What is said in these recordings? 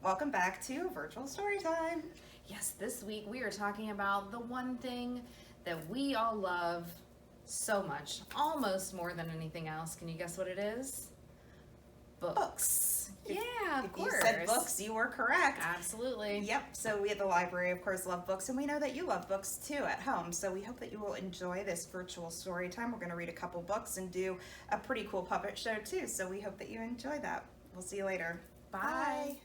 Welcome back to Virtual Storytime. Yes, this week we are talking about the one thing that we all love so much, almost more than anything else. Can you guess what it is? Books. Yeah, of course. If you said books, you were correct. Absolutely. Yep, so we at the library, of course, love books, and we know that you love books too at home. So we hope that you will enjoy this virtual story time. We're going to read a couple books and do a pretty cool puppet show too. So we hope that you enjoy that. We'll see you later. Bye.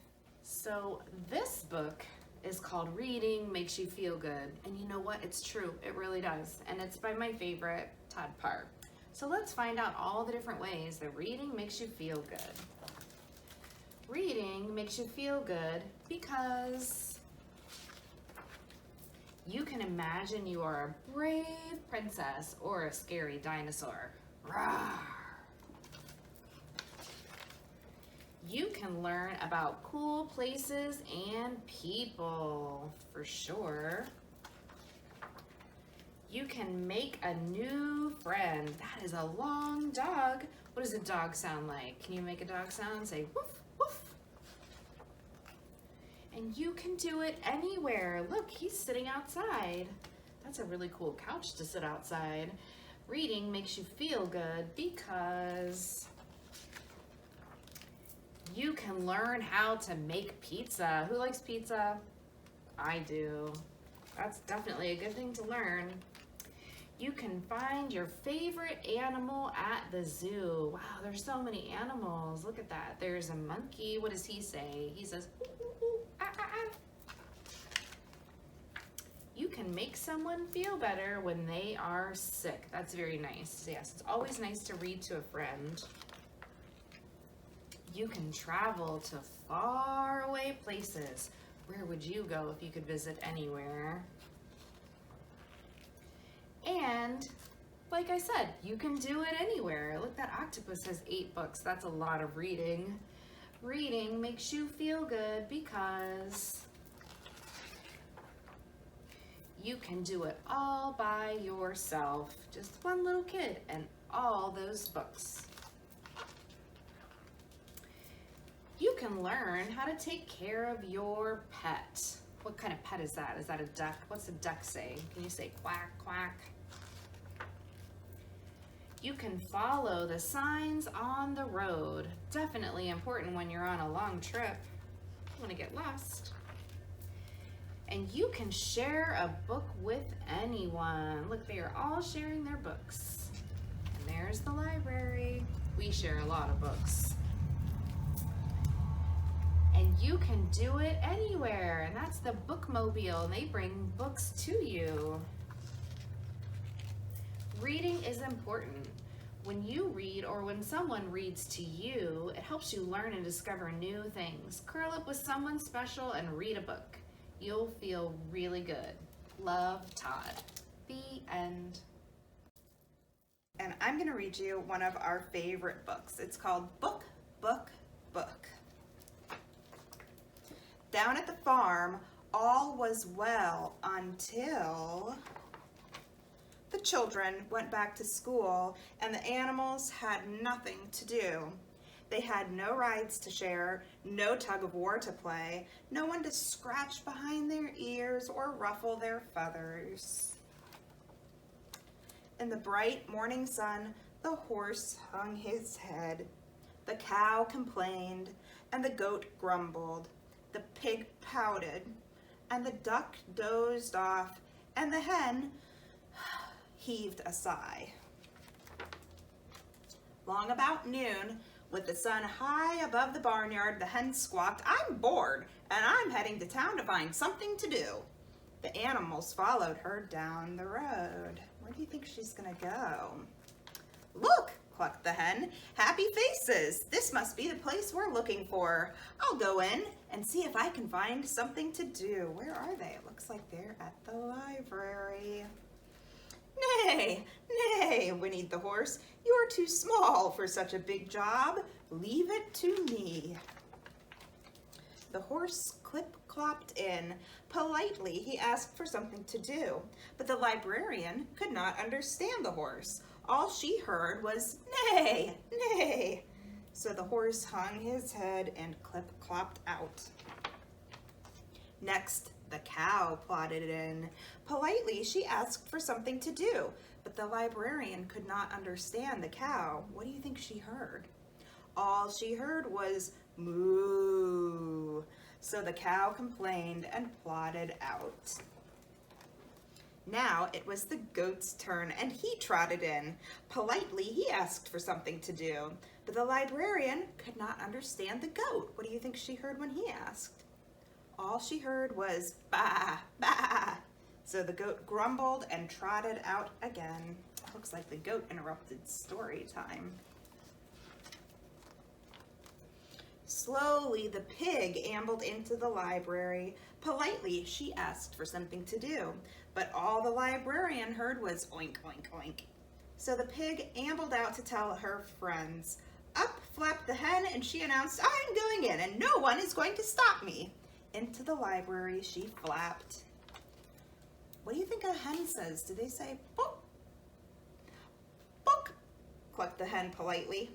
So this book is called Reading Makes You Feel Good. And you know what? It's true. It really does. And it's by my favorite, Todd Parr. So let's find out all the different ways that reading makes you feel good. Reading makes you feel good because you can imagine you are a brave princess or a scary dinosaur. Rawr. You can learn about cool places and people, for sure. You can make a new friend. That is a long dog. What does a dog sound like? Can you make a dog sound? Say woof, woof. And you can do it anywhere. Look, he's sitting outside. That's a really cool couch to sit outside. Reading makes you feel good because you can learn how to make pizza. Who likes pizza? I do. That's definitely a good thing to learn. You can find your favorite animal at the zoo. Wow, there's so many animals. Look at that. There's a monkey. What does he say? He says, ooh, ooh, ooh, ah, ah, ah. You can make someone feel better when they are sick. That's very nice. Yes, it's always nice to read to a friend. You can travel to faraway places. Where would you go if you could visit anywhere? And like I said, you can do it anywhere. Look, that octopus has 8 books. That's a lot of reading. Reading makes you feel good because you can do it all by yourself. Just one little kid and all those books. You can learn how to take care of your pet. What kind of pet is that? Is that a duck? What's a duck say? Can you say quack, quack? You can follow the signs on the road. Definitely important when you're on a long trip. You want to get lost. And you can share a book with anyone. Look, they are all sharing their books. And there's the library. We share a lot of books. And you can do it anywhere, and that's the bookmobile, and they bring books to you. Reading is important. When you read or when someone reads to you, it helps you learn and discover new things. Curl up with someone special and read a book. You'll feel really good. Love, Todd. The end. And I'm going to read you one of our favorite books. It's called Book, Book, Book. Down at the farm, all was well until the children went back to school and the animals had nothing to do. They had no rides to share, no tug of war to play, no one to scratch behind their ears or ruffle their feathers. In the bright morning sun, the horse hung his head, the cow complained, and the goat grumbled. The pig pouted, and the duck dozed off, and the hen heaved a sigh. Long about noon, with the sun high above the barnyard, the hen squawked, "I'm bored, and I'm heading to town to find something to do." The animals followed her down the road. Where do you think she's gonna go? "Look," clucked the hen, "happy faces. This must be the place we're looking for. I'll go in and see if I can find something to do." Where are they? It looks like they're at the library. "Nay, nay," whinnied the horse. "You're too small for such a big job. Leave it to me." The horse clip-clopped in. Politely, he asked for something to do, but the librarian could not understand the horse. All she heard was, "Nay, nay." So the horse hung his head and clip-clopped out. Next, the cow plodded in. Politely, she asked for something to do, but the librarian could not understand the cow. What do you think she heard? All she heard was moo. So the cow complained and plodded out. Now it was the goat's turn, and he trotted in. Politely, he asked for something to do, but the librarian could not understand the goat. What do you think she heard when he asked? All she heard was bah, bah. So the goat grumbled and trotted out again. Looks like the goat interrupted story time. Slowly, the pig ambled into the library. Politely, she asked for something to do, but all the librarian heard was oink, oink, oink. So the pig ambled out to tell her friends. Up flapped the hen, and she announced, I'm going in, and no one is going to stop me. Into the library she flapped. What do you think a hen says? Do they say, book? Book, clucked the hen politely.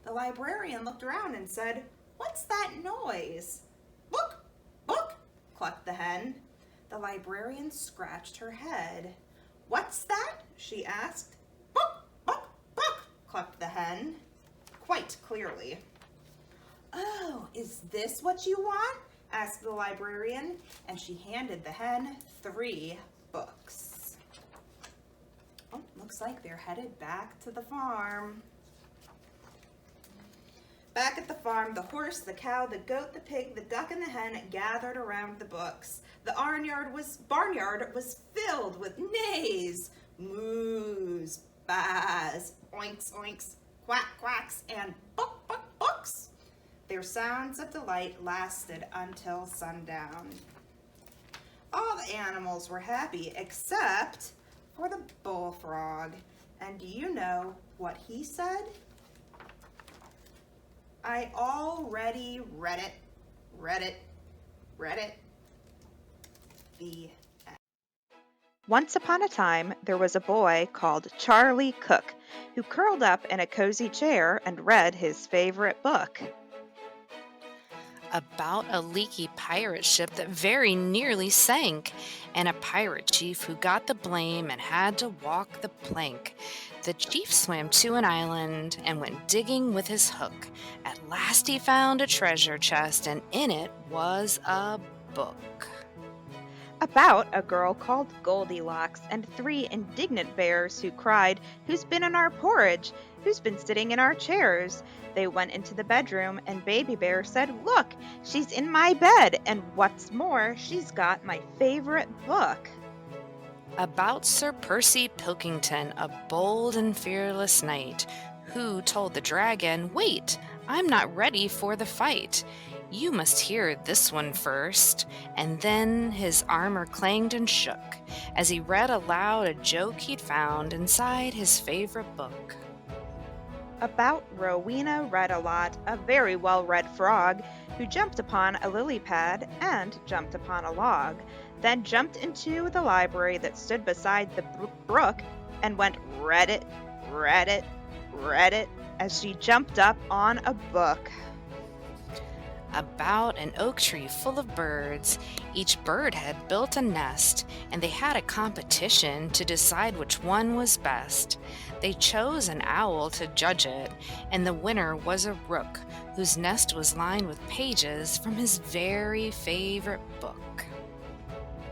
The librarian looked around and said, What's that noise? Book, book, clucked the hen. The librarian scratched her head. What's that? She asked. Book, book, book, clucked the hen, quite clearly. Oh, is this what you want? Asked the librarian, and she handed the hen 3 books. Oh, looks like they're headed back to the farm. Back at the farm, the horse, the cow, the goat, the pig, the duck, and the hen gathered around the books. The barnyard was filled with neighs, moos, bahs, oinks, oinks, quack, quacks, and book, book, books. Their sounds of delight lasted until sundown. All the animals were happy except for the bullfrog. And do you know what he said? I already read it, read it, read it. The end. Once upon a time, there was a boy called Charlie Cook who curled up in a cozy chair and read his favorite book. About a leaky pirate ship that very nearly sank, and a pirate chief who got the blame and had to walk the plank. The chief swam to an island and went digging with his hook. At last he found a treasure chest, and in it was a book. About a girl called Goldilocks and 3 indignant bears who cried, Who's been in our porridge? Who's been sitting in our chairs? They went into the bedroom, and Baby Bear said, Look, she's in my bed, and what's more, she's got my favorite book. About Sir Percy Pilkington, a bold and fearless knight, who told the dragon, Wait, I'm not ready for the fight. You must hear this one first. And then his armor clanged and shook as he read aloud a joke he'd found inside his favorite book. About Rowena Red-a-Lot, a very well-read frog, who jumped upon a lily pad and jumped upon a log, then jumped into the library that stood beside the brook and went read it, read it, read it, as she jumped up on a book. About an oak tree full of birds. Each bird had built a nest, and they had a competition to decide which one was best. They chose an owl to judge it, and the winner was a rook, whose nest was lined with pages from his very favorite book.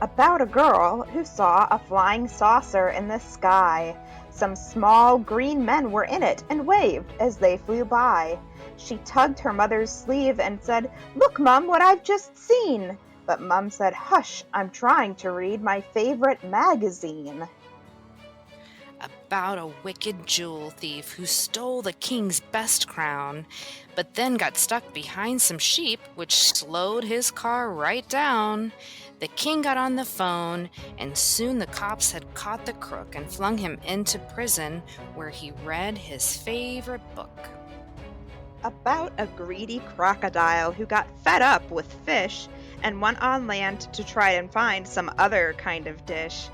About a girl who saw a flying saucer in the sky. Some small green men were in it and waved as they flew by. She tugged her mother's sleeve and said, Look, Mum, what I've just seen. But Mum said, Hush, I'm trying to read my favorite magazine. About a wicked jewel thief who stole the king's best crown, but then got stuck behind some sheep, which slowed his car right down. The king got on the phone, and soon the cops had caught the crook and flung him into prison, where he read his favorite book. About a greedy crocodile who got fed up with fish and went on land to try and find some other kind of dish.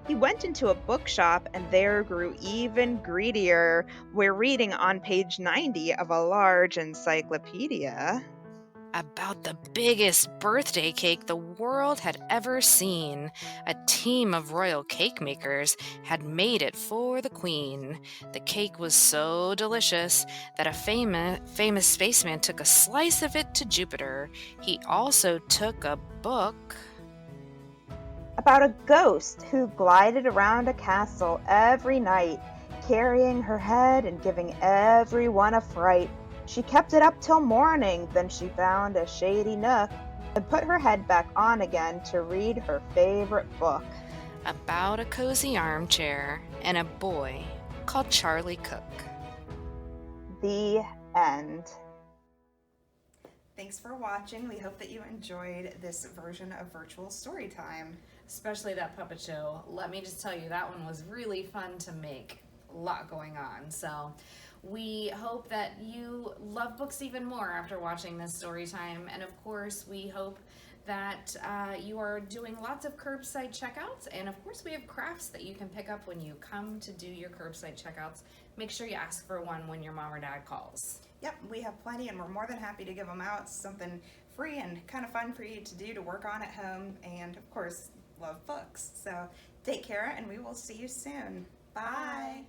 He went into a bookshop and there grew even greedier. We're reading on page 90 of a large encyclopedia. about the biggest birthday cake the world had ever seen. A team of royal cake makers had made it for the queen. The cake was so delicious that a famous spaceman took a slice of it to Jupiter. He also took a book About a ghost who glided around a castle every night, carrying her head and giving everyone a fright. She kept it up till morning, then she found a shady nook and put her head back on again to read her favorite book. about a cozy armchair and a boy called Charlie Cook. The end. Thanks for watching. We hope that you enjoyed this version of virtual storytime. Especially that puppet show. Let me just tell you, that one was really fun to make. A lot going on. So we hope that you love books even more after watching this story time. And of course, we hope that you are doing lots of curbside checkouts. And of course, we have crafts that you can pick up when you come to do your curbside checkouts. Make sure you ask for one when your mom or dad calls. Yep, we have plenty and we're more than happy to give them out. It's something free and kind of fun for you to do, to work on at home, and of course, love books. So take care and we will see you soon. Bye.